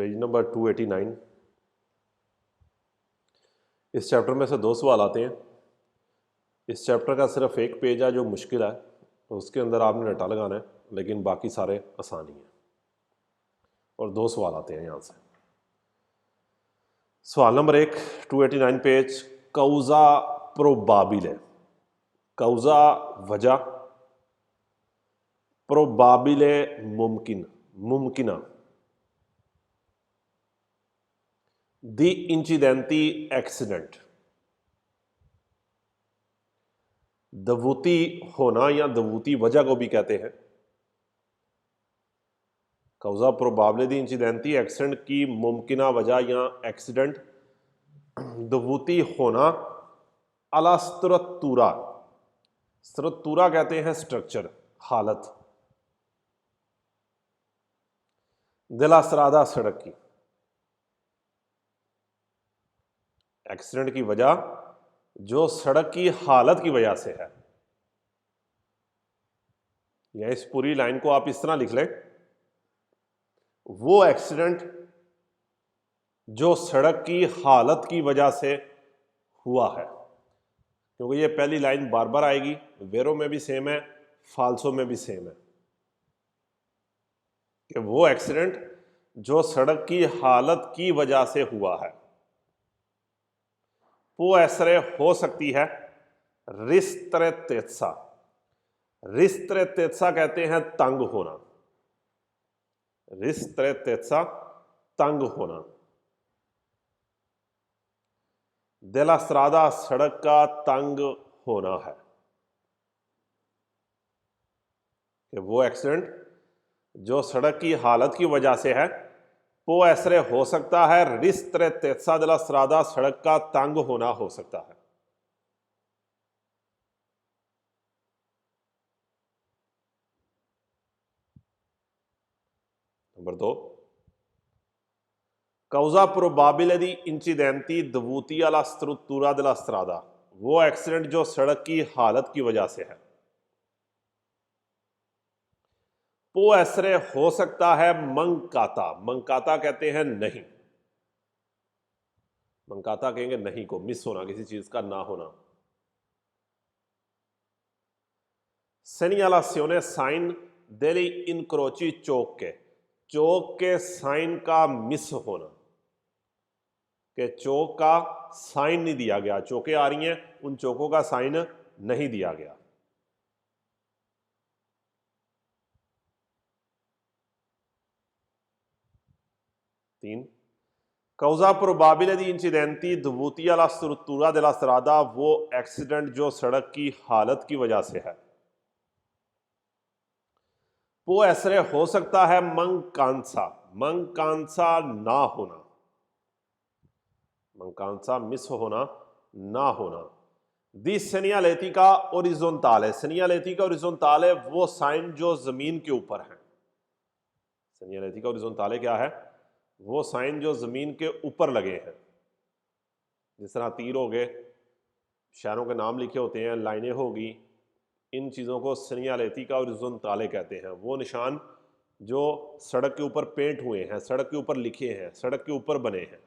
Page number 289। इस chapter में से दो सवाल आते हैं। इस चैप्टर का सिर्फ एक पेज है जो मुश्किल है, तो उसके अंदर आपने रट्टा लगाना है, लेकिन बाकी सारे आसान ही हैं। और दो सवाल आते हैं यहाँ से। सवाल नंबर 1, 289 पेज, कौजा प्रोबाबिले। कौजा वजह, प्रोबाबिले मुमकिन, मुमकिना। दी इंसिडेंटी एक्सीडेंट, दवूती होना या दवूती वजह को भी कहते हैं। कौजा प्रोबाबले दी इंसिडेंटी एक्सीडेंट की मुमकिना वजह या एक्सीडेंट, दवूती होना अला स्ट्रक्चरा। स्ट्रक्चरा कहते हैं स्ट्रक्चर, हालत। दिला सरादा सड़क की, एक्सीडेंट की वजह जो सड़क की हालत की वजह से है। या इस पूरी लाइन को आप इस तरह लिख लें, वो एक्सीडेंट जो सड़क की हालत की वजह से हुआ है। क्योंकि ये पहली लाइन बार बार आएगी, वेरो में भी सेम है, फाल्सो में भी सेम है, कि वो एक्सीडेंट जो सड़क की हालत की वजह से हुआ है। वो ऐसरे हो सकती है रिस्त्रेतेत्सा। रिस्त्रेतेत्सा कहते हैं तंग होना। रिस्त्रेतेत्सा तंग होना। देला स्त्रादा सड़क का तंग होना है। कि वो एक्सीडेंट जो सड़क की हालत की वजह से है, वो ऐसरे हो सकता है रिस्त्रेतेत्सा देला स्त्रादा, सड़क का तंग होना हो सकता है। Number 2, causa probabile di incidenti dovuti alla struttura della strada। वो एक्सीडेंट जो सड़क की हालत की वजह से है। वो ऐसरे हो सकता है मंकाता। मंकाता कहते हैं नहीं। मंकाता कहेंगे नहीं को, मिस होना, किसी चीज का ना होना। सेनियालासियोने साइन डेली इनक्रोची, चौक के साइन का मिस होना। कि चौक का साइन नहीं दिया गया, चौकें आ रही हैं, उन चौकों का साइन नहीं दिया गया। तीन, causa probabile di incidenti dovuti alla struttura della strada। वो एक्सीडेंट जो सड़क की हालत की वजह से है। वो ऐसे हो सकता है मंकांसा। मंकांसा ना होना, मंकांसा मिस होना, ना होना। दी सेनियालेटिका ओरिजोंटाले। सेनियालेटिका ओरिजोंटाले वो साइन जो जमीन के ऊपर है। सेनियालेटिका ओरिजोंटाले क्या है? वो साइन जो जमीन के ऊपर लगे हैं। जिस तरह तीर हो गए, शहरों के नाम लिखे होते हैं, लाइनें होगी, इन चीज़ों को सेनियालेटिका ओरिजोंटाले कहते हैं। वो निशान जो सड़क के ऊपर पेंट हुए हैं, सड़क के ऊपर लिखे हैं, सड़क के ऊपर बने हैं।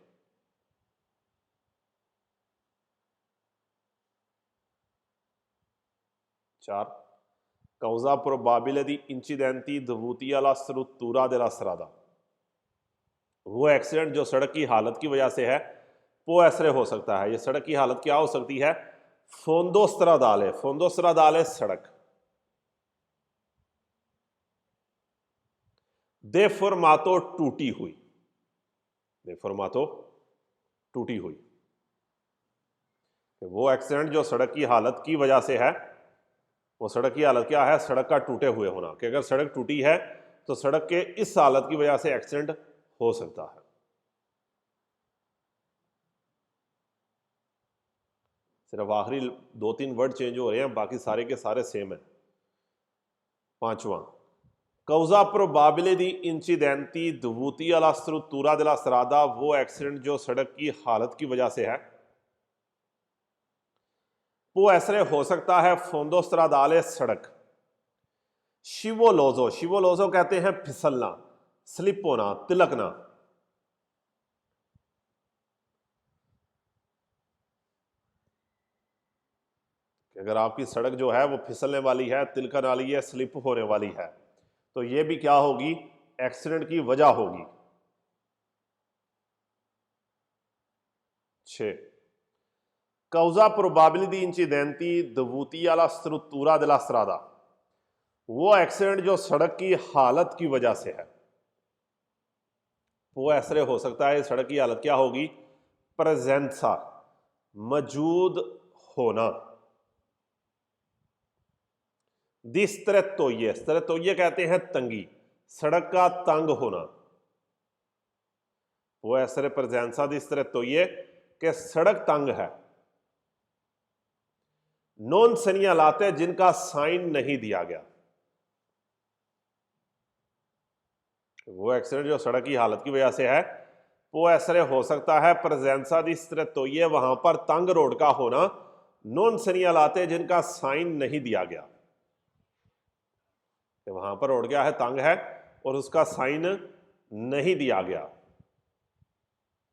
चार, causa probabile di incidenti dovuti alla struttura della strada। वो एक्सीडेंट जो सड़क की हालत की वजह से है, वो ऐसे हो सकता है। ये सड़क की हालत क्या हो सकती है? फोंदो स्ट्रादाले। फोंदो स्ट्रादाले सड़क। दे फॉर्मातो टूटी हुई। दे फॉर्मातो टूटी हुई। वो एक्सीडेंट जो सड़क की हालत की वजह से है, वो सड़क की हालत क्या है? सड़क का टूटे हुए होना। कि अगर सड़क टूटी है तो सड़क के इस हालत की वजह से एक्सीडेंट हो सकता है। सिर्फ आखिरी 2-3 वर्ड चेंज हो रहे हैं, बाकी सारे के सारे सेम है। पांचवा, causa probabile di incidenti dovuti alla struttura della strada। वो एक्सीडेंट जो सड़क की हालत की वजह से है, वो ऐसे हो सकता है फोंदो स्ट्रादाले सड़क। शिवोलोजो। शिवोलोजो कहते हैं फिसलना, स्लिप होना, तिलकना। अगर आपकी सड़क जो है वो फिसलने वाली है, तिलकन वाली है, स्लिप होने वाली है, तो ये भी क्या होगी, एक्सीडेंट की वजह होगी। 6 causa probabile di incidenti dovuti alla struttura della strada, वो एक्सीडेंट जो सड़क की हालत की वजह से है, वो ऐसे हो सकता है सड़क की हालत क्या होगी, प्रेजेंसा, मौजूद होना। स्त्रेतोये कहते हैं तंगी, सड़क का तंग होना। वो ऐसे प्रेजेंसा दी स्त्रेतोये के सड़क तंग है। नॉन सेनियालाते जिनका साइन नहीं दिया गया, वो एक्सीडेंट जो सड़क की हालत की वजह से है, वो ऐसे हो सकता है प्रेजेंसा दी स्त्रेतोये, वहां पर तंग रोड का होना, नॉन सेनियालाते जिनका साइन नहीं दिया गया, वहां पर रोड क्या है, तंग है और उसका साइन नहीं दिया गया,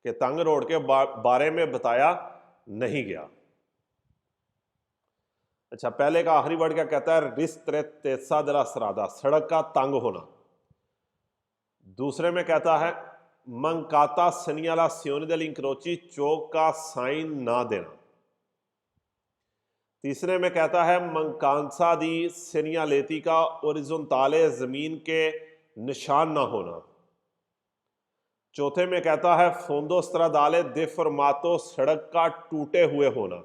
कि तंग रोड के बारे में बताया नहीं गया। अच्छा, पहले का आखिरी वर्ड क्या कहता है, रिस्ट्रेटेसा della strada, सड़क का तंग होना। दूसरे में कहता है मंकाता segnalazione degli incroci, चौक का साइन ना देना। तीसरे में कहता है मंकांसा दी segnaletica orizzontale, जमीन के निशान ना होना। चौथे में कहता है फोंदो स्ट्रादाले deformato, सड़क का टूटे हुए होना।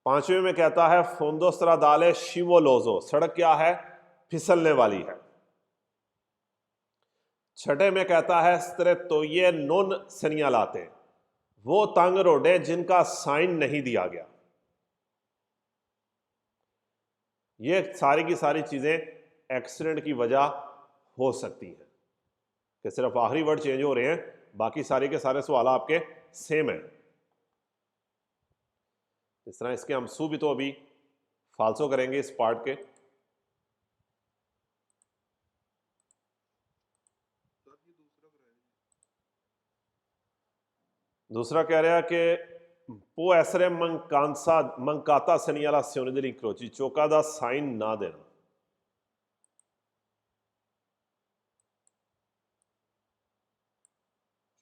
पांचवें में कहता है फोंदो स्ट्रादाले scivoloso, सड़क क्या है, फिसलने वाली है। छठे में कहता है स्त्रेतोये नॉन सेनियालाते, वो तंग रोडें जिनका साइन नहीं दिया गया। ये सारी की सारी चीजें एक्सीडेंट की वजह हो सकती हैं, कि सिर्फ आखिरी वर्ड चेंज हो रहे हैं, बाकी सारे के सारे सवाल आपके सेम हैं। इस तरह इसके हम सू भी तो अभी फालसो करेंगे इस पार्ट के। दूसरा कह रहा है कि può essere mancata segnalazione degli incroci, चौका दा साइन ना देना।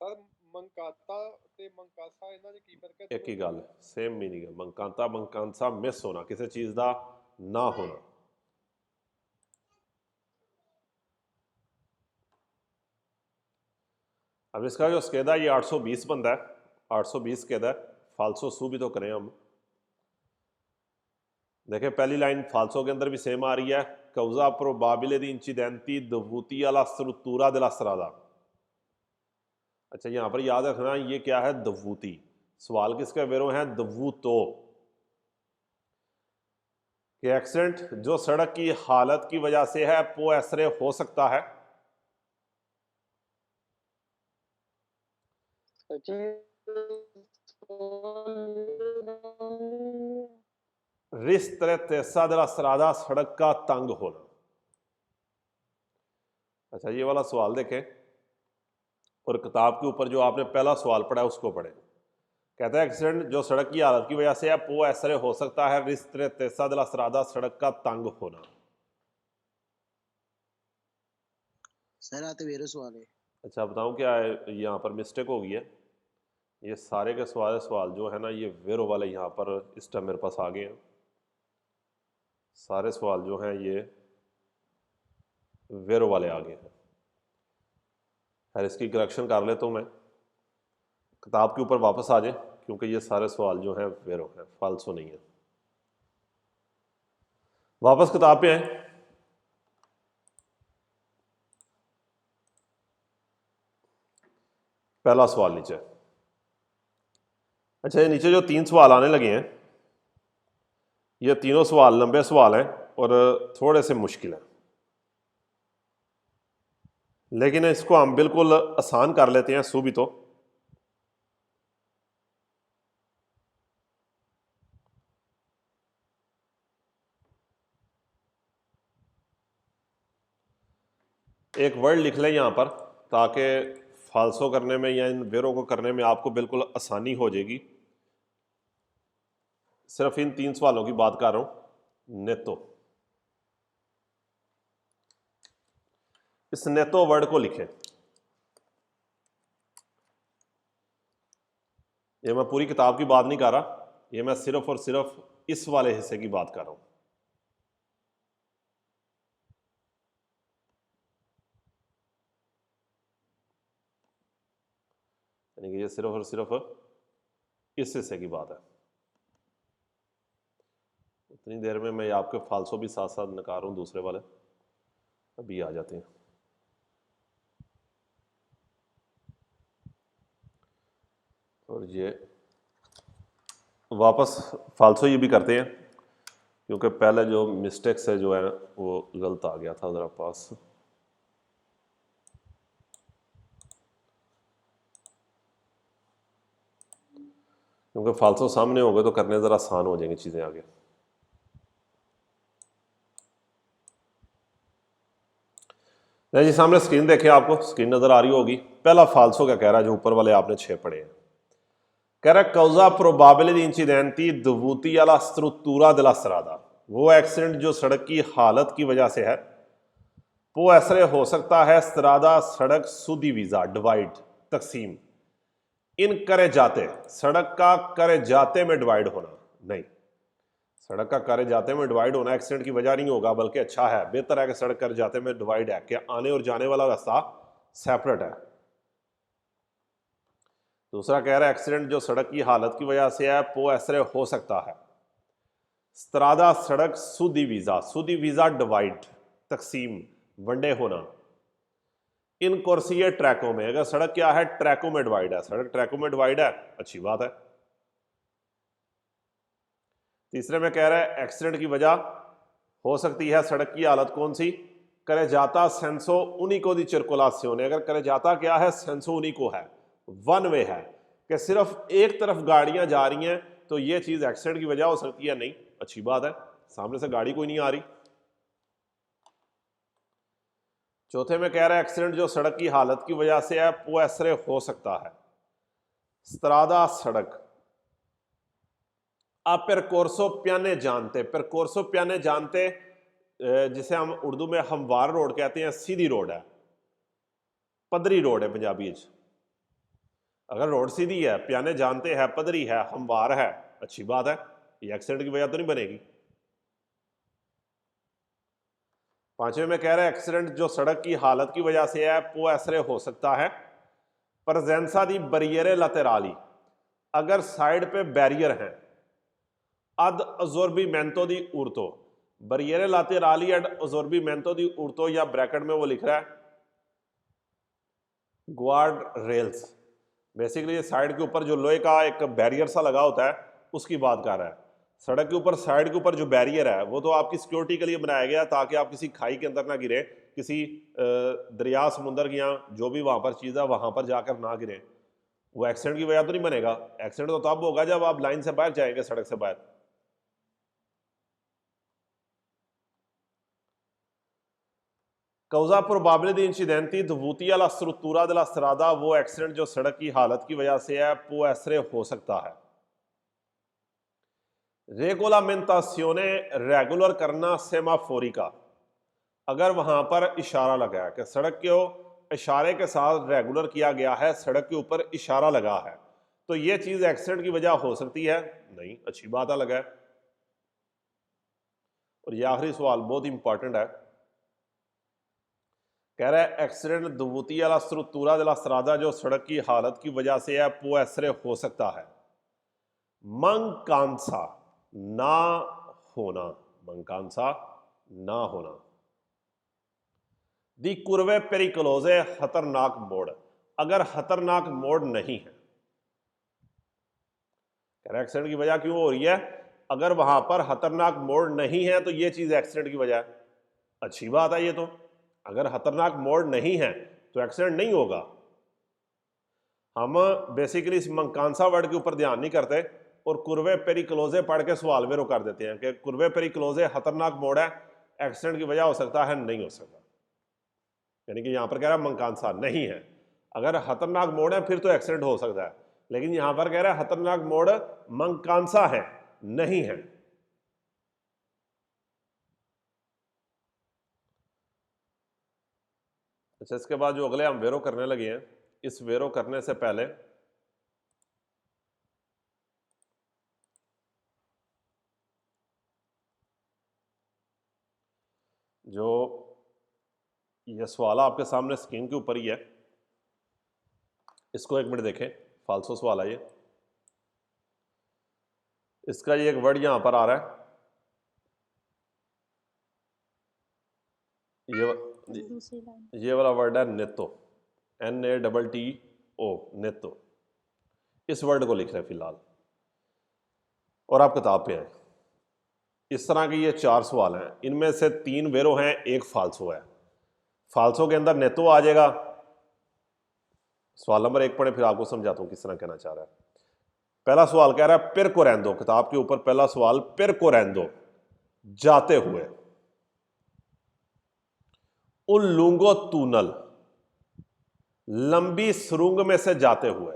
सर मंकाता ते मंकासा इन्हां च की फर्क है? एक ही गल, सेम मीनिंग है, मंकाता मंकांसा मिस होना, किसी चीज का ना होना। अब इसका जो स्केदा ये 820 बनता है, 820 स्केदा है, फालसो सू भी तो करें हम। देखें पहली लाइन फालसो के अंदर भी सेम आ रही है, causa probabile di incidenti dovuti alla struttura della strada। अच्छा, यहां पर याद रखना ये क्या है, दवूती, सवाल किसके वेरो है, दवूतो, कि एक्सीडेंट जो सड़क की हालत की वजह से है वो ऐसे हो सकता है। रिस्ट्रेटेसा della strada, सड़क का तंग होना। अच्छा, ये वाला सवाल देखें और किताब के ऊपर जो आपने पहला सवाल पढ़ा है उसको पढ़ें। कहता है एक्सीडेंट जो सड़क की हालत की वजह से है वो ऐसे हो सकता है, रिस्ट्रेटेसा della strada, सड़क का तंग होना। सर आते वेरो सवाल है। अच्छा बताऊं क्या है, यहाँ पर मिस्टेक हो गई है, ये सारे के सवाल जो है ना ये वेरो वाले यहाँ पर इस टाइम मेरे पास आ गए हैं। सारे सवाल जो हैं ये वेरो वाले आ गए हैं। खैर इसकी करेक्शन कर ले तो मैं, किताब के ऊपर वापस आ जाए, क्योंकि ये सारे सवाल जो हैं वेरो हैं, फालसो नहीं है। वापस किताब पे आए। पहला सवाल नीचे। अच्छा, ये नीचे जो 3 सवाल आने लगे हैं, ये तीनों सवाल लंबे सवाल हैं और थोड़े से मुश्किल हैं, लेकिन इसको हम बिल्कुल आसान कर लेते हैं सुबह तो। एक वर्ड लिख लें यहाँ पर, ताकि फालसो करने में या इन वेरों को करने में आपको बिल्कुल आसानी हो जाएगी। सिर्फ इन 3 सवालों की बात कर रहा हूं। नेतो, इस नेतो वर्ड को लिखें। ये मैं पूरी किताब की बात नहीं कर रहा, ये मैं सिर्फ और सिर्फ इस वाले हिस्से की बात कर रहा हूं। यानी कि ये सिर्फ और सिर्फ इस हिस्से की बात है। उतनी देर में मैं आपके फालसो भी साथ साथ निकाल रहा हूं, दूसरे वाले अभी आ जाते हैं। और ये वापस फालसो ये भी करते हैं, क्योंकि पहले जो मिस्टेक्स है जो है वो गलत आ गया था ज़रा पास। क्योंकि फालसो सामने हो गए तो करने ज़रा आसान हो जाएंगी चीज़ें आगे। जी सामने स्क्रीन देखें, आपको स्क्रीन नज़र आ रही होगी। पहला फालसो क्या कह रहा है, जो ऊपर वाले आपने 6 पढ़े हैं। कह रहा है causa probabile di incidenti dovuti alla struttura della strada, वो एक्सीडेंट जो सड़क की हालत की वजह से है, वो ऐसे हो सकता है स्त्रादा सड़क सुडिवीजा डिवाइड तकसीम, इन करे जाते, सड़क का करे जाते में डिवाइड होना नहीं, सड़क का करे जाते में डिवाइड होना एक्सीडेंट की वजह नहीं होगा, बल्कि अच्छा है, बेहतर है कि सड़क करे जाते में डिवाइड है कि आने और जाने वाला रास्ता सेपरेट है। दूसरा कह रहा है एक्सीडेंट जो सड़क की हालत की वजह से है वो ऐसे हो सकता है स्त्रादा सड़क सुडिवीजा डिवाइड तकसीम वनडे होना, इन कोर्सिये ट्रैकों में, अगर सड़क क्या है ट्रैकों में डिवाइड है, सड़क ट्रैकों में डिवाइड है, अच्छी बात है। तीसरे में कह रहा है एक्सीडेंट की वजह हो सकती है सड़क की हालत कौन सी, करे जाता सेंसो उनिको दी सर्कुलासियोने, अगर करे जाता क्या है सेंसो उनिको है, वन वे है कि सिर्फ एक तरफ गाड़ियां जा रही हैं, तो ये चीज एक्सीडेंट की वजह हो सकती है, नहीं, अच्छी बात है, सामने से गाड़ी कोई नहीं आ रही। चौथे में कह रहा है एक्सीडेंट जो सड़क की हालत की वजह से है वो ऐसे हो सकता है स्त्रादा सड़क आप परकोर्सो प्याने जानते, परकोर्सो प्याने जानते जिसे हम उर्दू में हमवार रोड कहते हैं, सीधी रोड है, पदरी रोड है पंजाबी। अगर रोड सीधी है, प्याने जानते हैं, पदरी है, हमवार है, अच्छी बात है, ये एक्सीडेंट की वजह तो नहीं बनेगी। पांचवें में कह रहे हैं एक्सीडेंट जो सड़क की हालत की वजह से है वो ऐसे हो सकता है प्रजेंसा दी बरियरे लतेराली, अगर साइड पे बैरियर है, अद अजोर्बीमेंटो दी उर्तो, बरियरे लातेराली एड अजोर्बीमेंटो दी उर्तो, या ब्रैकेट में वो लिख रहा है ग्वार्ड रेल्स, बेसिकली साइड के ऊपर जो लोहे का एक बैरियर सा लगा होता है उसकी बात कर रहा है। सड़क के ऊपर साइड के ऊपर जो बैरियर है वो तो आपकी सिक्योरिटी के लिए बनाया गया ताकि आप किसी खाई के अंदर ना गिरे, किसी दरिया समुंदर की यहाँ जो भी वहाँ पर चीज़ है वहाँ पर जाकर ना गिरे, वो एक्सीडेंट की वजह तो नहीं बनेगा। एक्सीडेंट तो तब होगा जब आप लाइन से बाहर जाएंगे, सड़क से बाहर। causa probabile di incidenti dovuti alla struttura della strada, वो एक्सीडेंट जो सड़क की हालत की वजह से है वो ऐसे हो सकता है रेगोलामेंटासियोने रेगुलर करना सेमाफोरिका, अगर वहां पर इशारा लगा है कि सड़क को इशारे के साथ रेगुलर किया गया है, सड़क के ऊपर इशारा लगा है, तो ये चीज एक्सीडेंट की वजह हो सकती है, नहीं, अच्छी बात है, लगा है। और ये आखिरी सवाल बहुत इंपॉर्टेंट है, कह रहा है accident दोवुती alla struttura della strada, जो सड़क की हालत की वजह से है वो ऐसे हो सकता है mancanza ना होना, mancanza ना होना, दी कुर्वे पेरिकलोजे खतरनाक मोड़, अगर खतरनाक मोड़ नहीं है, कह रहा है एक्सीडेंट की वजह क्यों हो रही है, अगर वहां पर खतरनाक मोड़ नहीं है तो ये चीज एक्सीडेंट की वजह है, अच्छी बात है। ये तो अगर खतरनाक मोड़ नहीं है तो एक्सीडेंट नहीं होगा। हम बेसिकली इस मंकांसा वर्ड के ऊपर ध्यान नहीं करते और कुर्वे पेरिक्लोजे पढ़ के सवाल में कर देते हैं कि कुर्वे पेरिक्लोजे खतरनाक मोड़ है, एक्सीडेंट की वजह हो सकता है, नहीं हो सकता। यानी कि यहां पर कह रहा है मंकांसा नहीं है, अगर खतरनाक मोड़ है फिर तो एक्सीडेंट हो सकता है, लेकिन यहां पर कह रहा है खतरनाक मोड़ मंकांसा है, नहीं है। अच्छा, इसके बाद जो अगले हम वेरो करने लगे हैं, इस वेरो करने से पहले जो ये सवाल आपके सामने स्क्रीन के ऊपर ही है, इसको एक मिनट देखें। फाल्सो सवाल है ये। इसका ये एक वर्ड यहां पर आ रहा है, ये वाला वर्ड है नेतो, NATTO, नेतो। इस वर्ड को लिख रहे हैं फिलहाल, और आप किताब पे हैं। इस तरह के ये 4 सवाल हैं, इनमें से 3 वेरो हैं, एक फाल्सो है। फाल्सो के अंदर नेतो आ जाएगा। सवाल नंबर 1 पढ़े, फिर आपको समझाता हूं किस तरह कहना चाह रहा है। पहला सवाल कह रहा है पिर को रहने दो। किताब के ऊपर पहला सवाल, पिर को रहने दो जाते हुए उन लूंगो तूनल, लंबी सुरुंग में से जाते हुए।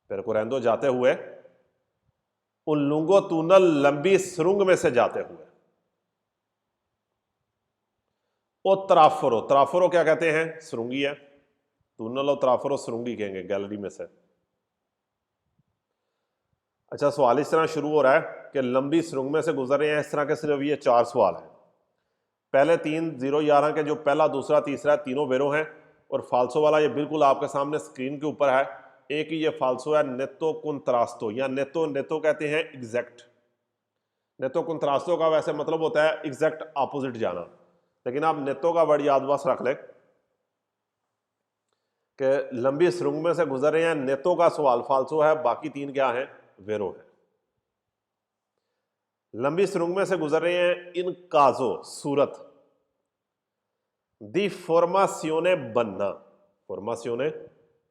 पिर को रहने दो जाते हुए उन लूंगो तूनल, लंबी सुरुंग में से जाते हुए। ओ त्राफरो, त्राफरो क्या कहते हैं? सुरुंगी है। तूनल और त्राफरो सुरुंगी कहेंगे गैलरी में से। अच्छा, सवाल इस तरह शुरू हो रहा है कि लंबी सुरुंग में से गुजर रहे हैं। इस तरह के सिर्फ ये 4 सवाल हैं। पहले 3 0 11 के जो पहला, दूसरा, तीसरा, तीनों वेरो हैं, और फाल्सो वाला ये बिल्कुल आपके सामने स्क्रीन के ऊपर है। एक ही ये फाल्सो है, नेतो कुंत्रास्तो, या नेतो, नेतो कहते हैं एग्जैक्ट। नेतो कुंत्रास्तो का वैसे मतलब होता है एग्जैक्ट ऑपोजिट जाना, लेकिन आप नेतो का वर्ड याद बस रख लें कि लंबी सुरुंग में से गुजर रहे हैं। नेतो का सवाल फाल्सो है, बाकी 3 क्या है? वेरो है। लंबी सुरुंग में से गुजर रहे हैं इन काजो, सूरत, दी फॉर्मासियोने, बनना, फॉर्मासियोने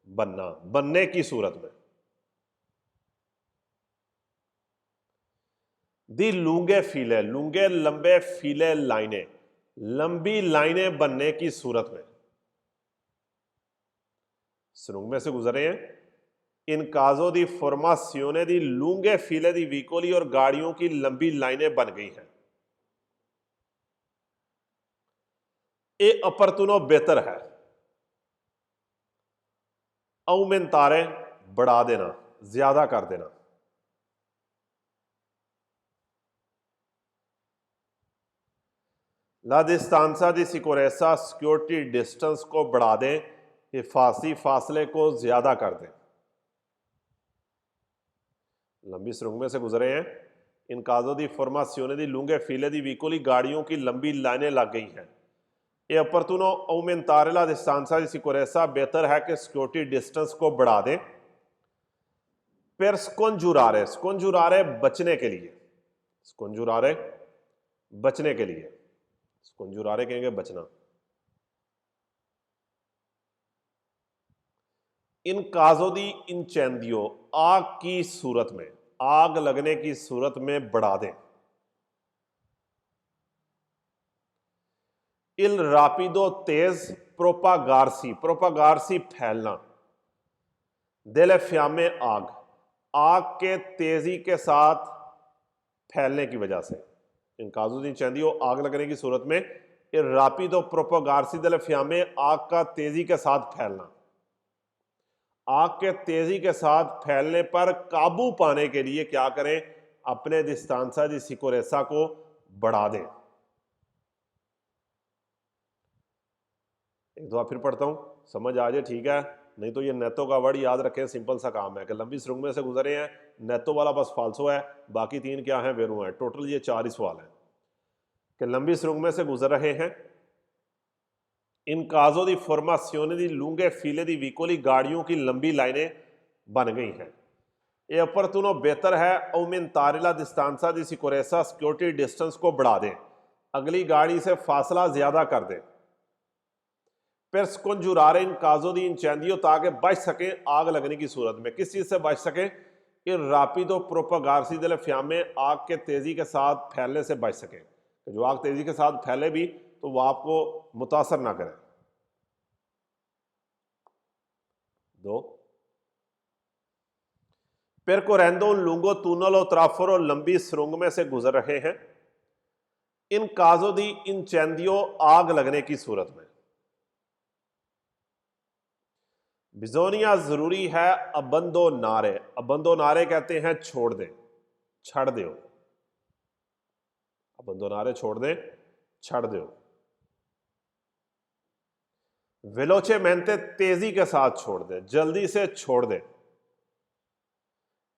बनना, बनने की सूरत में। दी लूंगे फीले, लूंगे लंबे, फीले लाइनें, लंबी लाइनें बनने की सूरत में। सुरुंग में से गुजर रहे हैं इन काजो दी फॉर्मासियोने दी लूंगे फीले दी वीकोली, और गाड़ियों की लंबी लाइनें बन गई हैं। ए अपरतुनो बेहतर है, औमेंतारे बढ़ा देना, ज्यादा कर देना। ला डिस्टांसा दी सिकोरेसा, सिक्योरिटी डिस्टेंस को बढ़ा दें, हिफाजी फासले को ज्यादा कर दें। लंबी सुरुंग में से गुजरे हैं इन काजो दी फॉर्मासियोने दी लूंगे फीले दी वीकोली, गाड़ियों की लंबी लाइनें लग गई हैं। ये अपरतुनो औमेंतारे ला डिस्टांसा दी सिकोरेसा, बेहतर है कि सिक्योरिटी डिस्टेंस को बढ़ा दें। फिर स्कोंजुरारे, स्कोंजुरारे बचने के लिए, स्कोंजुरारे बचने के लिए, स्कोंजुरारे कहेंगे बचना। इन काजो दी इंचेंदियो, आग की सूरत में, आग लगने की सूरत में बढ़ा दें। इल रापिडो तेज, प्रोपागारसी, प्रोपागारसी फैलना, देले फ्यामे आग, आग के तेजी के साथ फैलने की वजह से। इन काजो दी इंचेंदियो, आग लगने की सूरत में, इल रापिडो प्रोपागारसी देले फ्यामे, आग का तेजी के साथ फैलना। आग के तेजी के साथ फैलने पर काबू पाने के लिए क्या करें? अपने डिस्टांसा दी सिकोरेसा को बढ़ा दें। एक दो फिर पढ़ता हूं, समझ आ जाए ठीक है, नहीं तो ये नेतो का वर्ड याद रखें। सिंपल सा काम है कि लंबी सुरुंग में से गुजरे हैं, नेतो वाला बस फाल्सो है, बाकी 3 क्या है? वेरो है। टोटल ये 4 ही सवाल है कि लंबी सुरुंग में से गुजर रहे हैं इन काजो दी फॉर्मासियोने दी लूंगे फीले दी वीकोली, गाड़ियों की लंबी लाइनें बन गई हैं। ये अपरतुनो बेहतर है, औमेंतारे ला डिस्टांसा दी सिकोरेसा, सिक्योरिटी डिस्टेंस को बढ़ा दें, अगली गाड़ी से फासला ज्यादा कर दें। फिर स्कोंजुरारे इन काजो दी इंचेंदियो, ताकि बच सकें आग लगने की सूरत में। किस चीज से बच सकें? इन रापिडो प्रोपागारसी देले फ्यामे, आग के तेजी के साथ फैलने से बच सकें। जो आग तेजी के साथ फैले भी तो वो आपको मुतासर ना करें। 2, पेरकोरेंदो लुंगो túnel और tráforo लंबी सुरंग में से गुजर रहे हैं। इन काजो दी इंचेंदियो आग लगने की सूरत में। बिजोनिया जरूरी है अबंदो नारे। अबंदो नारे कहते हैं छोड़ दें, छड़ दो। अबंदो नारे छोड़ दें, छड़ दो। वेलोचे मेंते तेजी के साथ छोड़ दें, जल्दी से छोड़ दें।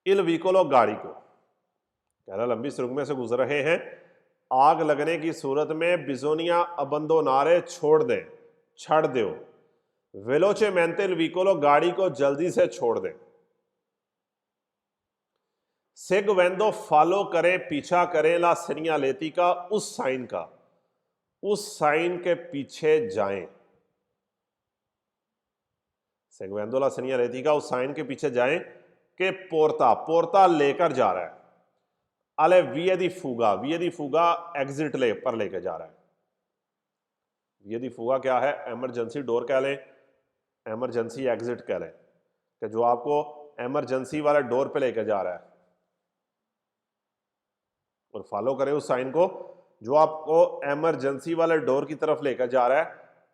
इल व्हीकलो गाड़ी को, कह रहा लंबी सुरंग में से गुजर रहे हैं, आग लगने की सूरत में बिजोनिया अबंदो नारे छोड़ दें, छड़ दो। वेलोचे मेंते इल व्हीकलो गाड़ी को जल्दी से छोड़ दें। सेगवेंदो फॉलो करें, पीछा करें ला सेनियालेती का, उस साइन का, उस साइन के पीछे जाएं। सेगवेंदो ला सेनियालेती का, उस साइन के पीछे जाएं कि पोर्ता, पोर्ता लेकर जा रहा है। अले विया दी फूगा, विया दी फूगा एग्जिट ले पर लेकर जा रहा है। विया दी फूगा क्या है? एमरजेंसी डोर कह लें, एमरजेंसी एग्जिट कह लें, कि जो आपको एमरजेंसी वाले डोर पे लेकर जा रहा है। और फॉलो करें उस साइन को जो आपको एमरजेंसी वाले डोर की तरफ लेकर जा रहा है।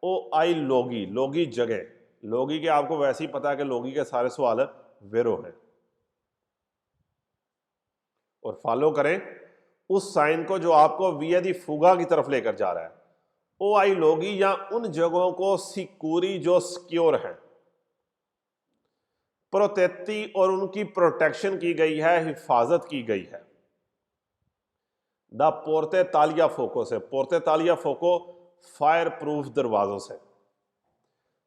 ओ आई लोगी, लोगी जगह, लोगी के आपको वैसे ही पता है कि लोगी के सारे सवाल वेरो हैं। और फॉलो करें उस साइन को जो आपको विया दी फूगा की तरफ लेकर जा रहा है। ओ आई लोगी या उन जगहों को सिक्योरी जो सिक्योर है, प्रोटेक्टी और उनकी प्रोटेक्शन की गई है, हिफाजत की गई है। द पोर्ते तालिया फोको से, पोर्ते तालिया फोको फायर प्रूफ दरवाजों से।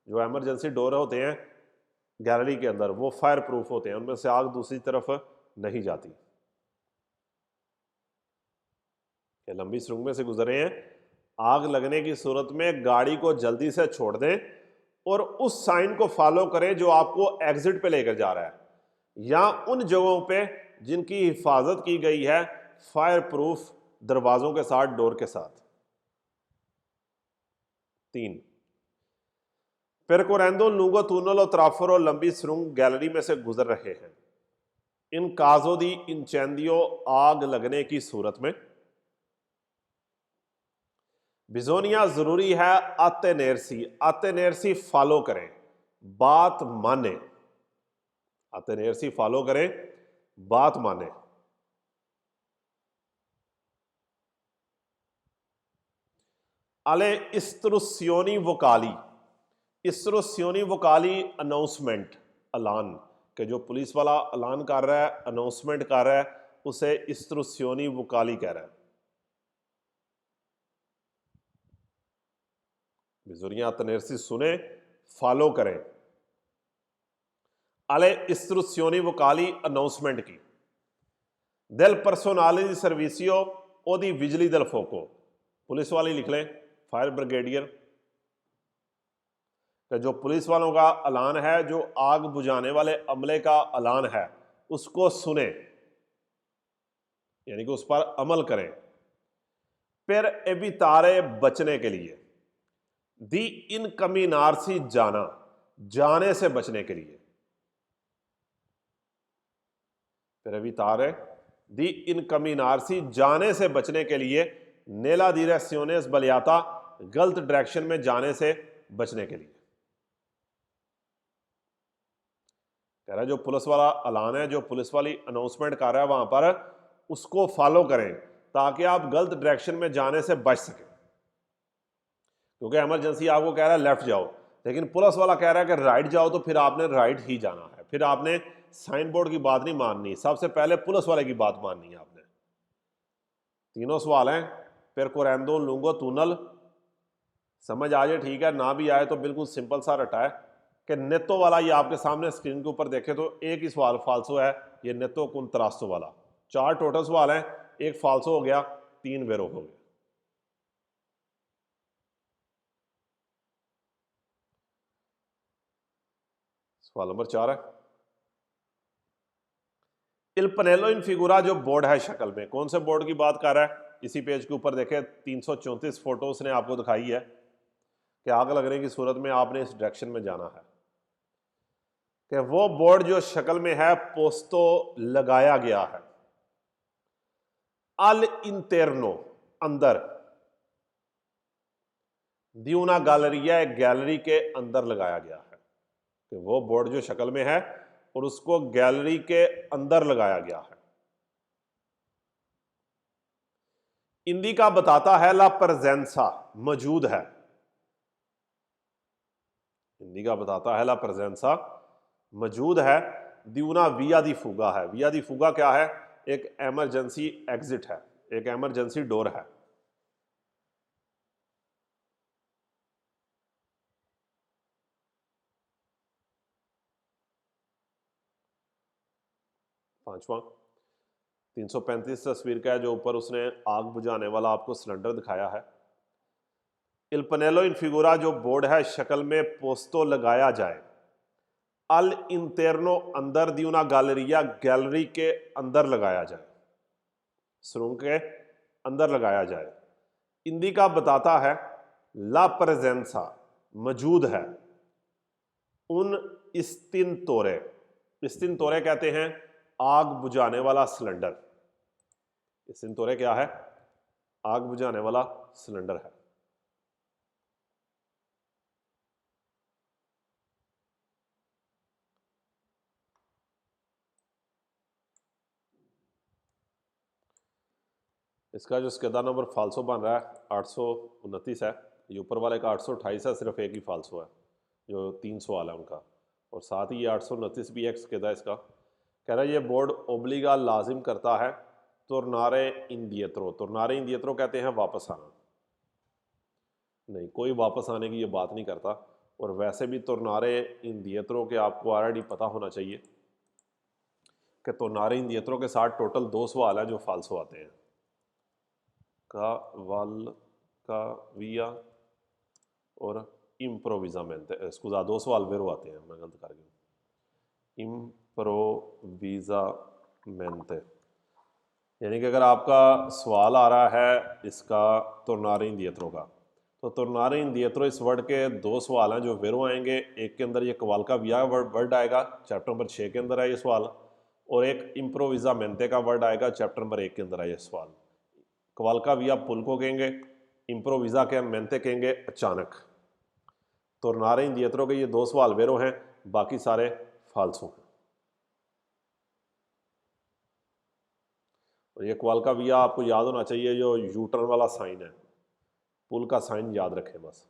जो एमरजेंसी डोर होते हैं गैलरी के अंदर वो फायर प्रूफ होते हैं, उनमें से आग दूसरी तरफ नहीं जाती। लंबी सुरंग में से गुजरे हैं, आग लगने की सूरत में गाड़ी को जल्दी से छोड़ दें और उस साइन को फॉलो करें जो आपको एग्जिट पे लेकर जा रहा है या उन जगहों पे जिनकी हिफाजत की गई है फायर प्रूफ दरवाजों के साथ, डोर के साथ। 3 पेरकोरेंदो लुंगो túnel और tráforo लंबी सुरंग गैलरी में से गुजर रहे हैं। इन काजो दी इंचेंदियो आग लगने की सूरत में। बिजोनिया जरूरी है अतेनेर्सी, अतेनेर्सी फॉलो करें, बात माने। अतेनेर्सी फॉलो करें, बात माने। अले इस्त्रुस्योनी वकाली, इस्त्रुस्योनी वकाली अनाउंसमेंट, ऐलान, कि जो पुलिस वाला ऐलान कर रहा है, अनाउंसमेंट कर रहा है, उसे इस्त्रुस्योनी वकाली कह रहा है। बिजोनिया अतेनेर्सी सुने, फॉलो करें। अले इस्त्रुस्योनी वकाली अनाउंसमेंट की। दिल पर्सोनाली दी सर्विसियो ओदी बिजली दल फोको, पुलिस वाली लिख लें, फायर ब्रिगेडियर। कि जो पुलिस वालों का ऐलान है, जो आग बुझाने वाले अमले का ऐलान है, उसको सुने, यानी कि उस पर अमल करें। फिर एबितारे बचने के लिए, दी इनकमिनार्सी जाना, जाने से बचने के लिए। फिर एबितारे दी इनकमिनार्सी, जाने से बचने के लिए। नेला डिरेक्शोनेस बलियाता, गलत डायरेक्शन में जाने से बचने के लिए। कह रहा है जो पुलिस वाला ऐलान है, जो पुलिस वाली अनाउंसमेंट कर रहा है वहां पर, उसको फॉलो करें ताकि आप गलत डायरेक्शन में जाने से बच सकें। क्योंकि इमरजेंसी आपको कह रहा है लेफ्ट जाओ, लेकिन पुलिस वाला कह रहा है कि राइट जाओ, तो फिर आपने राइट ही जाना है। फिर आपने साइन बोर्ड की बात नहीं माननी, सबसे पहले पुलिस वाले की बात माननी है आपने। तीनों सवाल हैं। पेरकोरेंदो लुंगो túnel, समझ आ जाए ठीक है, ना भी आए तो बिल्कुल सिंपल सा रटा है कि नेतो वाला ये आपके सामने स्क्रीन के ऊपर देखे तो एक ही सवाल फाल्सो है, ये नेतो कुंतरास्तो वाला। 4 टोटल सवाल हैं, एक फाल्सो हो गया, 3 वेरो हो गए। सवाल नंबर 4 है, इल पनेलो इन फिगुरा, जो बोर्ड है शक्ल में, कौन से बोर्ड की बात कर रहा है? इसी पेज के ऊपर देखें, 334 फोटोज ने आपको दिखाई है कि आग लगने की सूरत में आपने इस डायरेक्शन में जाना है। कि वो बोर्ड जो शक्ल में है पोस्तो लगाया गया है। अल इंटरनो अंदर, दी una गैलरिया एक गैलरी के अंदर लगाया गया है, कि वो बोर्ड जो शक्ल में है और उसको गैलरी के अंदर लगाया गया है। इंडिका बताता है ला प्रेजेंसा मौजूद है। इंडिका बताता है ला प्रेजेंसा मौजूद है। दिउना विया दी फुगा है। विया दी फुगा क्या है? एक एमरजेंसी एग्जिट है, एक एमरजेंसी डोर है। पांचवा 335 तस्वीर का है, जो ऊपर उसने आग बुझाने वाला आपको सिलेंडर दिखाया है। इल पनेलो इन फिगुरा जो बोर्ड है शक्ल में पोस्तो लगाया जाए। अल इंटरनो अंदर दी una गैलरिया गैलरी के अंदर लगाया जाए, सुरंग के अंदर लगाया जाए। इंडिका बताता है ला प्रेजेंसा मौजूद है। उन इस्तिनतोरे, इस्तिनतोरे कहते हैं आग बुझाने वाला सिलेंडर। इस्तिनतोरे क्या है? आग बुझाने वाला सिलेंडर है। इसका जो स्केदा नंबर फाल्सो बन रहा है 829 है। ये ऊपर वाले का 828 है, सिर्फ एक ही फाल्सो है, जो 3 सवाल है उनका। और साथ ही ये 829 भी एक स्केदा इसका। कह रहा है ये बोर्ड ओब्लिगा लाजिम करता है तुरनारे इंडियत्रो। तुरनारे इंडियत्रो कहते हैं वापस आना। नहीं, कोई वापस आने की ये बात नहीं करता। और वैसे भी तुरनारे इंडियत्रो के आपको ऑलरेडी पता होना चाहिए कि तुरनारे इंडियत्रो के साथ टोटल 2 सवाल हैं जो फाल्सो आते हैं। का वाल का विया और इम्प्रोविजामेंटे। स्कूजा 2 सवाल वेरो आते हैं, मैं गलत कर गया। इम्प्रोविजामेंटे यानी कि अगर आपका सवाल आ रहा है इसका तुरनारे इंडियत्रो का, तो तुरनारे इंडियत्रो इस वर्ड के 2 सवाल हैं जो वेरो आएंगे। एक के अंदर ये कवाल का विया वर्ड आएगा, चैप्टर नंबर 6 के अंदर है ये सवाल। और एक इम्प्रोविजामेंटे का वर्ड आएगा, चैप्टर नंबर 1 के अंदर है ये सवाल। कवाल का विया पुल को कहेंगे, इम्प्रोविजा के मेंते कहेंगे अचानक। तुरनारे इंडियत्रो के ये 2 सवाल वेरो हैं, बाकी सारे फाल्सो हैं। और ये कवाल का विया आपको याद होना चाहिए, जो यू टर्न वाला साइन है, पुल का साइन याद रखें बस।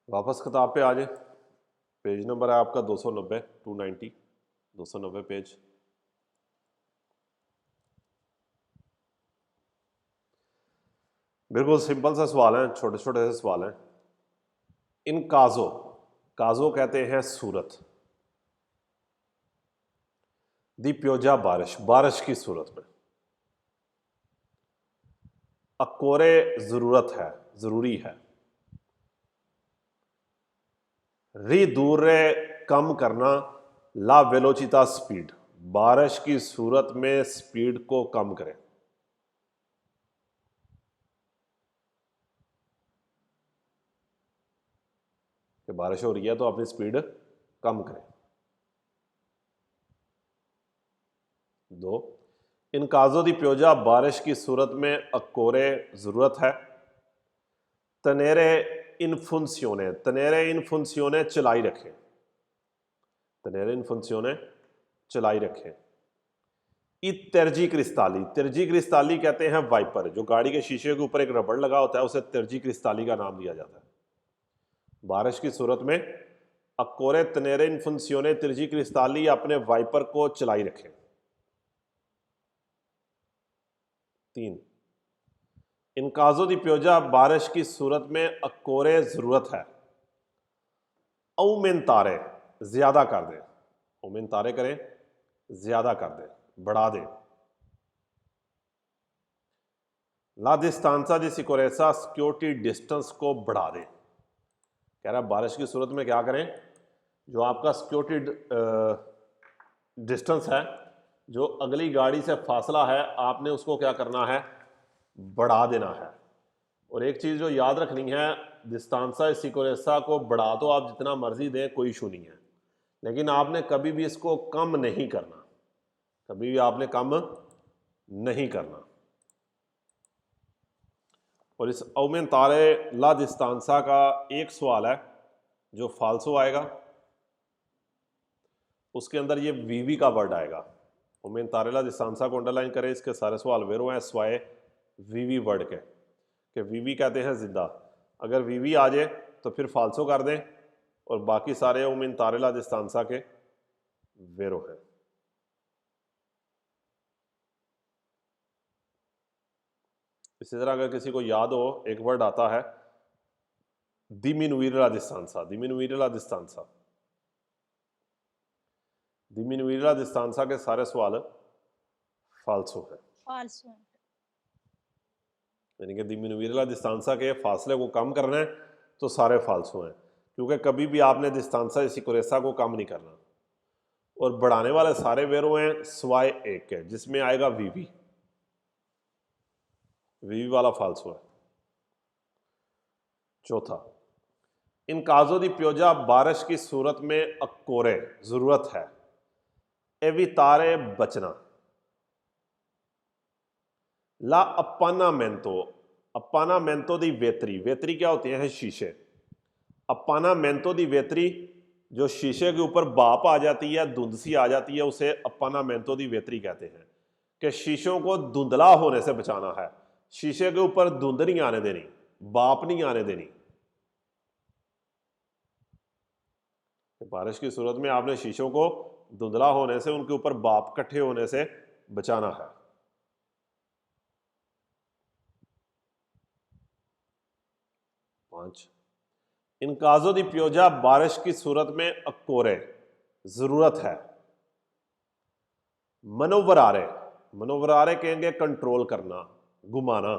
वापस किताब पे आ जाए। पेज नंबर है आपका 290, 290, 290 पेज। बिल्कुल सिंपल सा सवाल है, छोटे छोटे से सवाल हैं। इन काजो, काजो कहते हैं सूरत। दी प्योजा बारिश, बारिश की सूरत में। अकोरे जरूरत है, जरूरी है। रीदूरे कम करना, ला वेलोचिता स्पीड, बारिश की सूरत में स्पीड को कम करें। कि बारिश हो रही है तो अपनी स्पीड कम करें। 2 इन काजो दी प्योजा, बारिश की सूरत में अकोरे जरूरत है। तनेरे इन फुंसियोने, तनेरे इन फुंसियोने चलाई रखें। तनेरे इन फुंसियोने चलाई रखें। तिरजी क्रिस्ताली, तिरजी क्रिस्ताली कहते हैं वाइपर। जो गाड़ी के शीशे के ऊपर एक रबड़ लगा होता है उसे तिरजी क्रिस्ताली का नाम दिया जाता है। बारिश की सूरत में अकोरे तनेरे इन फुंसियोने तिरजी क्रिस्ताली, अपने वाइपर को चलाई रखें। 3 इन काजो दी प्योजा, बारिश की सूरत में अकोरे जरूरत है। औमेंतारे, ज्यादा कर दें। औमेंतारे करें, ज्यादा कर दें, बढ़ा दें। ला डिस्टेंसा दी सिक्योरेंसा, सिक्योरिटी डिस्टेंस को बढ़ा दें। कह रहा है बारिश की सूरत में क्या करें? जो आपका सिक्योरिटी डिस्टेंस है जो अगली गाड़ी से फासला है आपने उसको क्या करना है, बढ़ा देना है। और एक चीज़ जो याद रखनी है, डिस्टेंसा सिक्वेंसा को बढ़ा तो आप जितना मर्जी दें, कोई इशू नहीं है, लेकिन आपने कभी भी इसको कम नहीं करना, कभी भी आपने कम नहीं करना। और इस औमेंतारे ला डिस्टेंसा का एक सवाल है जो फाल्सो आएगा, उसके अंदर ये वीवी का वर्ड आएगा। औमेंतारे ला डिस्टेंसा को अंडरलाइन करें, इसके सारे सवाल वेरो हैं स्वाए वीवी वर्ड के, कि वीवी कहते हैं जिंदा। अगर वीवी आ जाए तो फिर फाल्सो कर दें, और बाकी सारे औमेंतारे ला डिस्टेंसा के वेरो हैं। इसी तरह अगर किसी को याद हो, एक वर्ड आता है diminuire la distanza, diminuire la distanza, diminuire la distanza के सारे सवाल फाल्सो हैं, फाल्सो। यानी कि diminuire la distanza के फासले को कम करना है तो सारे फाल्सो हैं, क्योंकि कभी भी आपने डिस्टेंसा सिक्वेंसा को कम नहीं करना। और बढ़ाने वाले सारे वेरो हैं स्वाय एक के, जिसमें आएगा वीवी, वीवी वाला फाल्सो है। चौथा, इन काजो दी प्योजा बारिश की सूरत में अकोरे जरूरत है, एवितारे बचना। ला अपानामेंतो, अपानामेंतो दी वेतरी, वेतरी क्या होती है शीशे, अपानामेंतो दी वेतरी जो शीशे के ऊपर भाप आ जाती है, धुंध सी आ जाती है, उसे अपानामेंतो दी वेतरी कहते हैं। कि शीशों को धुंधला होने से बचाना है, शीशे के ऊपर धुंध नहीं आने देनी, भाप नहीं आने देनी। बारिश की सूरत में आपने शीशों को धुंधला होने से, उनके ऊपर भाप इकट्ठे होने से बचाना है। पांच, इन काजो दी प्योजा बारिश की सूरत में अकोरे जरूरत है, मनोवरारे, मनोवरारे कहेंगे कंट्रोल करना, घुमाना,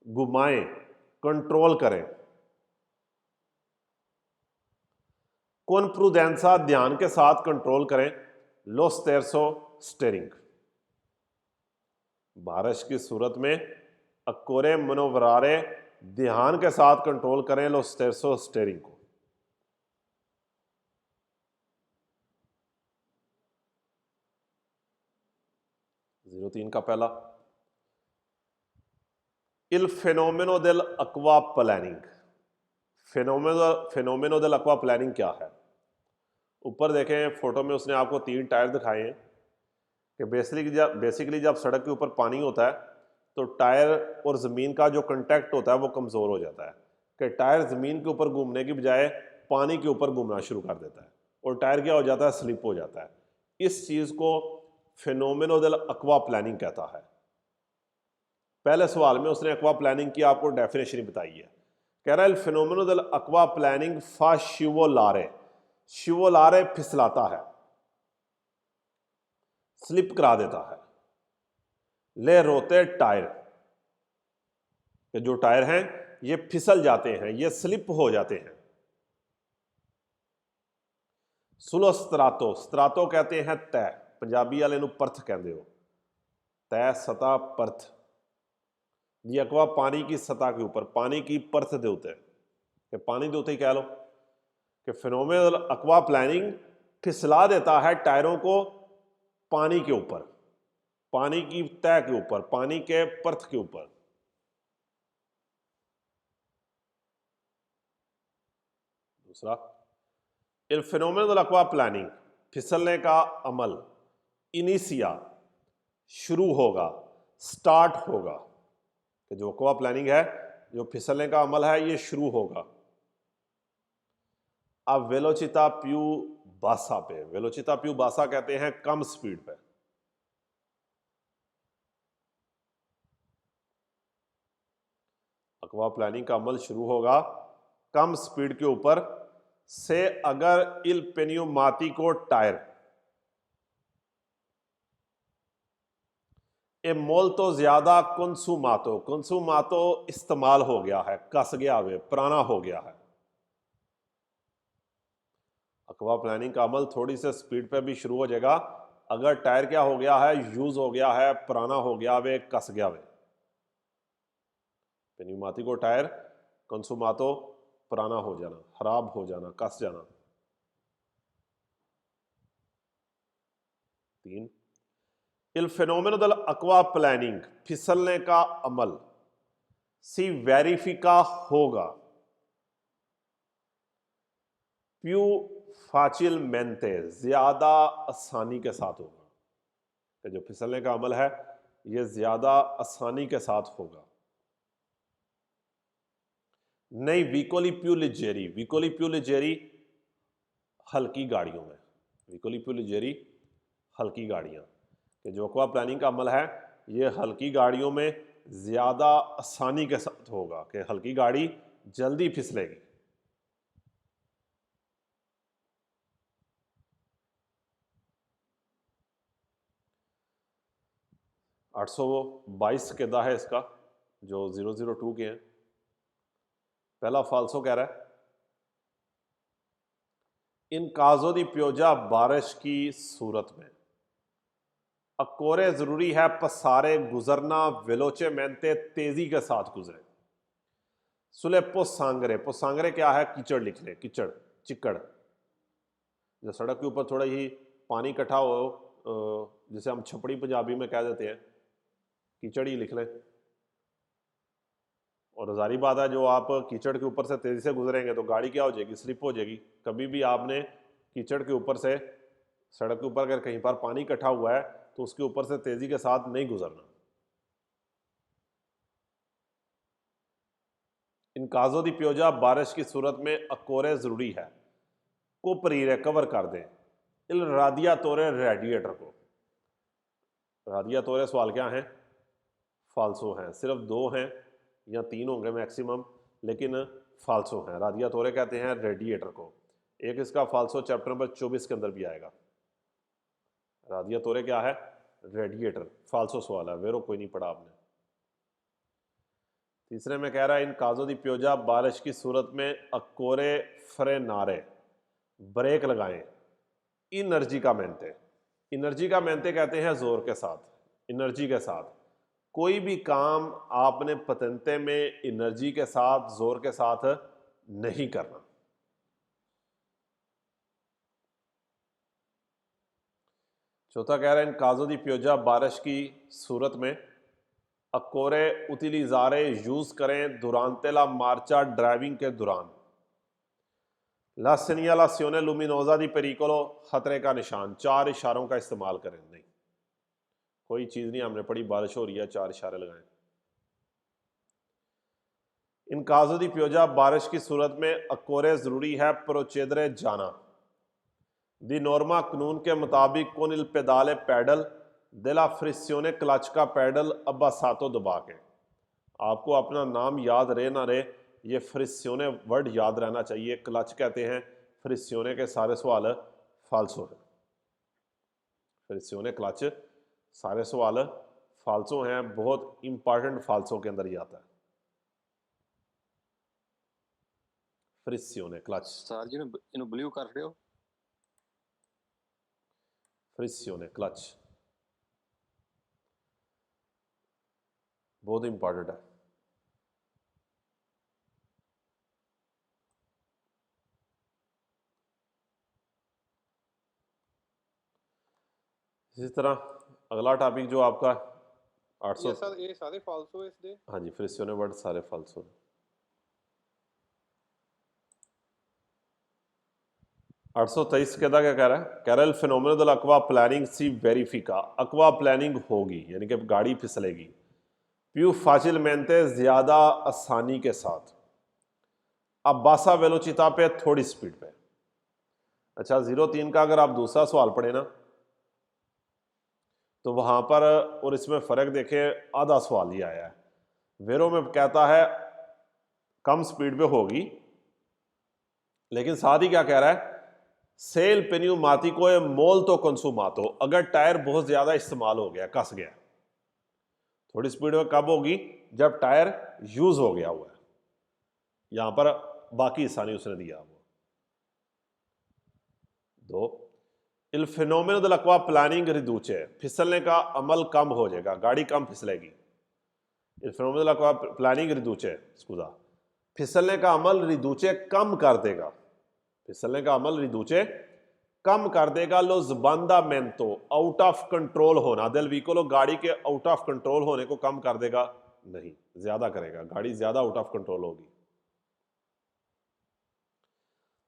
घुमाएं, कंट्रोल करें। कौन प्रूडेंसा ध्यान के साथ कंट्रोल करें, लो स्टेरसो स्टेरिंग। बारिश की सूरत में अकोरे मनोवरारे ध्यान के साथ कंट्रोल करें, लो स्टेरसो स्टेरिंग को। 03 का पहला, इल फेनोमेनो देल अक्वा प्लानिंग, फेनोमेनो देल अक्वा प्लानिंग क्या है। ऊपर देखें फोटो में उसने आपको 3 टायर दिखाए हैं कि बेसिकली जब सड़क के ऊपर पानी होता है तो टायर और ज़मीन का जो कांटेक्ट होता है वो कमज़ोर हो जाता है, कि टायर ज़मीन के ऊपर घूमने की बजाय पानी के ऊपर घूमना शुरू कर देता है और टायर क्या हो जाता है, स्लिप हो जाता है। इस चीज़ को फेनोमेनो देल अक्वा प्लानिंग कहता है। पहले सवाल में उसने अक्वा प्लानिंग की आपको डेफिनेशन ही बताई है, कह रहा है फेनोमेनो देल अक्वा प्लानिंग फा शिवोलारे, शिवोलारे फिसलाता है, स्लिप करा देता है। ले रोते टायर, कि जो टायर हैं ये फिसल जाते हैं, ये स्लिप हो जाते हैं। सुलो स्त्रातो, स्त्रातो कहते हैं तय, पंजाबी वाले नूं परथ कहते हो, तय सतह परथ। ये अक्वा पानी की सतह के ऊपर, पानी की परथ दे उत्ते, कि पानी दे उत्ते ही कह लो कि फेनोमेनल अक्वा प्लानिंग फिसला देता है टायरों को पानी के ऊपर, पानी की तह के ऊपर, पानी के परथ के ऊपर। दूसरा, इल फेनोमेनल अक्वा प्लानिंग, फिसलने का अमल, इनिशिया शुरू होगा, स्टार्ट होगा, कि जो अक्वा प्लानिंग है, जो फिसलने का अमल है, ये शुरू होगा। अब वेलोचिता प्यू बासा पे, वेलोचिता प्यू बासा कहते हैं कम स्पीड पे। अक्वा प्लानिंग का अमल शुरू होगा कम स्पीड के ऊपर से, अगर इल पेन्यूमाटिको टायर ए मोल्तो ज्यादा कंसुमातो, कंसुमातो इस्तेमाल हो गया है, कस गया हुआ, पुराना हो गया है। अक्वा प्लानिंग का अमल थोड़ी से स्पीड पे भी शुरू हो जाएगा अगर टायर क्या हो गया है, यूज हो गया है, पुराना हो गया वे, कस गया वे, पेन्यूमातिको टायर कंसुमातो पुराना हो जाना, खराब हो जाना, कस जाना। 3 इल फेनोमेनो दल अक्वा प्लानिंग, फिसलने का अमल, सी वेरिफिका होगा, प्यू फाचिल मेंते, ज्यादा आसानी के साथ होगा, कि जो फिसलने का अमल है ये ज्यादा आसानी के साथ होगा। नहीं, विकोली प्यू लिजेरी, विकोली प्यू लिजेरी हल्की गाड़ियों में, विकोली प्यू लिजेरी हल्की गाड़ियां, कि जो अक्वा प्लानिंग का अमल है ये हल्की गाड़ियों में ज्यादा आसानी के साथ होगा, कि हल्की गाड़ी जल्दी फिसलेगी। 822 केदा है इसका, जो 002 के हैं। पहला फाल्सो कह रहा है इन काजो दी प्योजा, बारिश की सूरत में अकोरे जरूरी है, पसारे गुजरना, वेलोचे मेंते तेजी के साथ गुजरे। सुले पोसांगरे, पोसांगरे क्या है, कीचड़ लिख ले, कीचड़, चिकड़, जो सड़क के ऊपर थोड़ा ही पानी इकट्ठा हो, जिसे हम छपड़ी पंजाबी में कह देते हैं, कीचड़ ही लिख लें। और जारी बात है, जो आप कीचड़ के ऊपर से तेजी से गुजरेंगे तो गाड़ी क्या हो जाएगी, स्लिप हो जाएगी। कभी भी आपने कीचड़ के ऊपर से, सड़क के ऊपर अगर कहीं पर पानी इकट्ठा हुआ है तो उसके ऊपर से तेजी के साथ नहीं गुजरना। इन काजो दी प्योजा, बारिश की सूरत में अकोरे जरूरी है, को परीरे कवर कर दें, इल रादिया तोरे रेडिएटर को। रादिया तोरे सवाल क्या हैं, फाल्सो हैं, सिर्फ 2 हैं या 3 होंगे मैक्सिमम, लेकिन फाल्सो हैं। रादिया तोरे कहते हैं रेडिएटर को। एक इसका फाल्सो चैप्टर नंबर 24 के अंदर भी आएगा। रादिया तोरे क्या है, रेडिएटर, फाल्सो सवाल है, वेरो कोई नहीं पढ़ा आपने। तीसरे में कह रहा है इन काजो दी प्योजा, बारिश की सूरत में अकोरे फ्रेनारे, ब्रेक लगाएं, इनर्जी का मेंते, इनर्जी का मेंते कहते हैं जोर के साथ, एनर्जी के साथ। कोई भी काम आपने पतंते में एनर्जी के साथ, जोर के साथ नहीं करना। चौथा कह रहे हैं इन काजो दी प्योजा, बारिश की सूरत में अकोरे उतिलिजारे यूज करें, दुरानते ला मार्चा, ड्राइविंग के दौरान। ला सेनियालासियोने लुमिनोजा दी पेरिकोलो, खतरे का निशान, 4 इशारों का इस्तेमाल करें। नहीं, कोई चीज नहीं हमने पढ़ी, बारिश हो रही है 4 इशारे लगाएं। इन काजो दी प्योजा, बारिश की सूरत में अकोरे जरूरी है, प्रोचेदरे जाना। दी नॉर्मा, कानून के मुताबिक, कौन इल पेदाले, पैडल, दिला फ्रिस्योने, क्लच का पैडल, अब्बा सातो दबा के। आपको अपना नाम याद रहे ना रहे, ये फ्रिस्योने वर्ड याद रहना चाहिए। क्लच कहते हैं, फ्रिस्योने के सारे सवाल फाल्सो हैं। फ्रिस्योने, क्लच, सारे सवाल फाल्सो हैं, बहुत इंपॉर्टेंट फाल्सो के अंदर ही आता है। फ्रिस्योने, क्लच, सर जी इन्हों ब्लू कर रहे हो, फ्रिस्योने, क्लच, बहुत इंपॉर्टेंट है। इसी तरह अगला टॉपिक जो आपका 800, ये सारे फाल्सो इस दे। हाँ जी, फ्रिस्योने वर्ड सारे फाल्सो हैं। 823 कहता क्या कह रहा है, कैरल फिनोमिनो दल अक्वा प्लानिंग सी वेरिफिका, अक्वा प्लानिंग होगी यानी कि गाड़ी फिसलेगी, प्यू फाचिल मेंते, ज्यादा आसानी के साथ, अब बासा वेलोचिता पे, थोड़ी स्पीड पे। अच्छा, 03 का अगर आप दूसरा सवाल पढ़े ना तो वहां पर, और इसमें फर्क देखें, आधा सवाल ही आया है। वेरो में कहता है कम स्पीड पे होगी, लेकिन साथ ही क्या कह रहा है, सेल पेन्यूमातिको ए मोल तो कंसुमातो, अगर टायर बहुत ज्यादा इस्तेमाल हो गया, कस गया। थोड़ी स्पीड में कब होगी, जब टायर यूज हो गया हुआ है। यहां पर बाकी हिस्सा नहीं उसने दिया। वो 2 इल फिनोमेनो दell'acqua प्लानिंग रिदूचे, फिसलने का अमल कम हो जाएगा, गाड़ी कम फिसलेगी। इल फिनोमेनो dell'acqua प्लानिंग रिदूचे, स्कूजा, फिसलने का अमल रिदूचे कम कर देगा, फिसलने का अमल रिदूचे कम कर देगा। लो ज़बांदामेंतो, आउट ऑफ कंट्रोल होना, देल व्हीकलो, गाड़ी के आउट ऑफ कंट्रोल होने को कम कर देगा नहीं, ज्यादा करेगा, गाड़ी ज्यादा आउट ऑफ कंट्रोल होगी।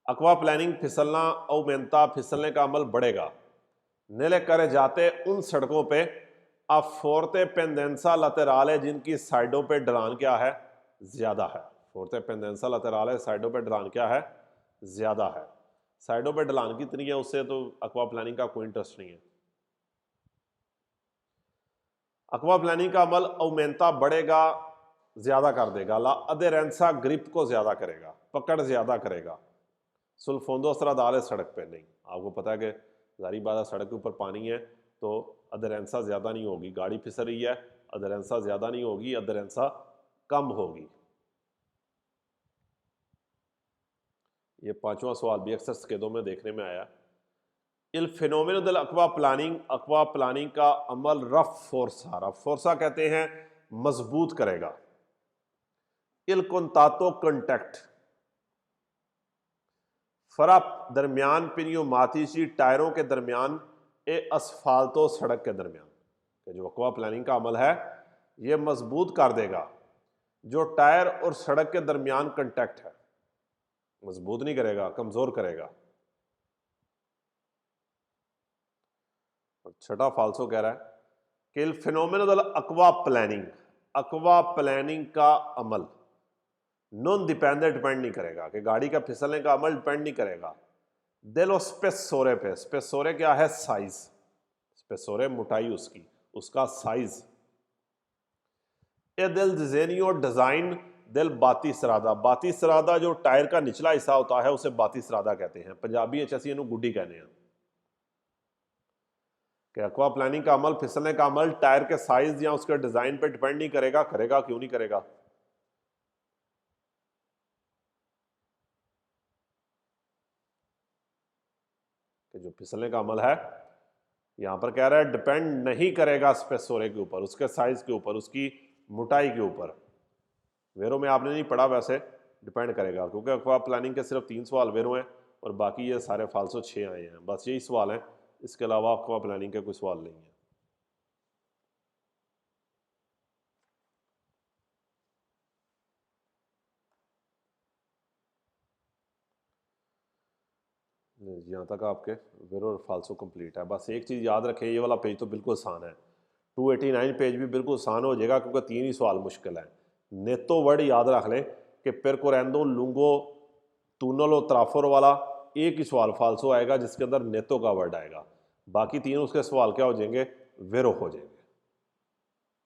अक्वा प्लानिंग फिसलना, औमेंता, फिसलने का अमल बढ़ेगा। नेले करे जाते उन सड़कों पे अब फोर्ते पेंडेंसा लतेराले, जिनकी साइडों पे ढलान क्या है, ज्यादा है। फोर्ते पेंडेंसा लतेराले, साइडों पे ढलान क्या है, ज्यादा है। साइडों पे ढलान कितनी है उससे तो अक्वा प्लानिंग का कोई इंटरेस्ट नहीं है। अक्वा प्लानिंग का अमल औमेंता, बढ़ेगा, ज्यादा कर देगा। ला अदेरेंसा, ग्रिप को ज्यादा करेगा, पकड़ ज्यादा करेगा। सुल फोंदो स्ट्रादाले, सड़क पे नहीं, आपको पता है कि जारी बात है, सड़क के ऊपर पानी है तो अदेरेंसा ज्यादा नहीं होगी, गाड़ी फिसल रही है, अदेरेंसा ज्यादा नहीं होगी, अदेरेंसा कम होगी। ये पांचवा सवाल भी अक्सर स्केदों में देखने में आया। इल फिनोमेनो देल अक्वा प्लानिंग, अक्वा प्लानिंग का अमल रफ फोर्सा, रफ फोर्सा कहते हैं मजबूत करेगा। इल कोंतातो कंटेक्ट, फरक दरमियान पिन्यूमातिसी, टायरों के दरमियान, ए असफाल्तो, सड़क के दरमियान। जो अक्वा प्लानिंग का अमल है ये मजबूत कर देगा जो टायर और सड़क के दरमियान कंटेक्ट है, मजबूत नहीं करेगा, कमजोर करेगा। छठा फाल्सो कह रहा है कि इल फिनोमेनो देल अक्वा प्लानिंग, अक्वा प्लानिंग का अमल नॉन डिपेंडेंट, डिपेंड नहीं करेगा, कि गाड़ी का फिसलने का अमल डिपेंड नहीं करेगा देलो स्पेसोरे पे। स्पेसोरे क्या है, साइज, स्पेसोरे मोटाई उसकी, उसका साइज। ए दिल डिजेनियो, डिजाइन, दिल बाती सरादा, बाती सरादा जो टायर का निचला हिस्सा होता है उसे बाती सरादा कहते हैं, पंजाबी असी इनू गुड्डी कहने हैं। कि अक्वा प्लानिंग का अमल, फिसलने का अमल टायर के साइज या उसके डिजाइन पे डिपेंड नहीं करेगा, करेगा क्यों नहीं करेगा। कि जो फिसलने का अमल है यहां पर कह रहा है डिपेंड नहीं करेगा स्पेसोरे के ऊपर, उसके साइज के ऊपर, उसकी मोटाई के ऊपर। वेरो में आपने नहीं पढ़ा, वैसे डिपेंड करेगा, क्योंकि अक्वा प्लानिंग के सिर्फ 3 सवाल वेरो हैं और बाकी ये सारे फाल्सो 6 आए हैं, बस यही सवाल हैं, इसके अलावा अक्वा प्लानिंग के कोई सवाल नहीं है। यहाँ तक आपके वेरो और फाल्सो कंप्लीट है। बस एक चीज़ याद रखें, ये वाला पेज तो बिल्कुल आसान है, 289 पेज भी बिल्कुल आसान हो जाएगा क्योंकि 3 ही सवाल मुश्किल है। नेतो वर्ड याद रख लें कि पेरकोरेंदो, लुंगो, तूनलो, त्राफोर वाला एक ही सवाल फाल्सो आएगा जिसके अंदर नेतो का वर्ड आएगा, बाकी 3 उसके सवाल क्या हो जाएंगे, वेरो हो जाएंगे।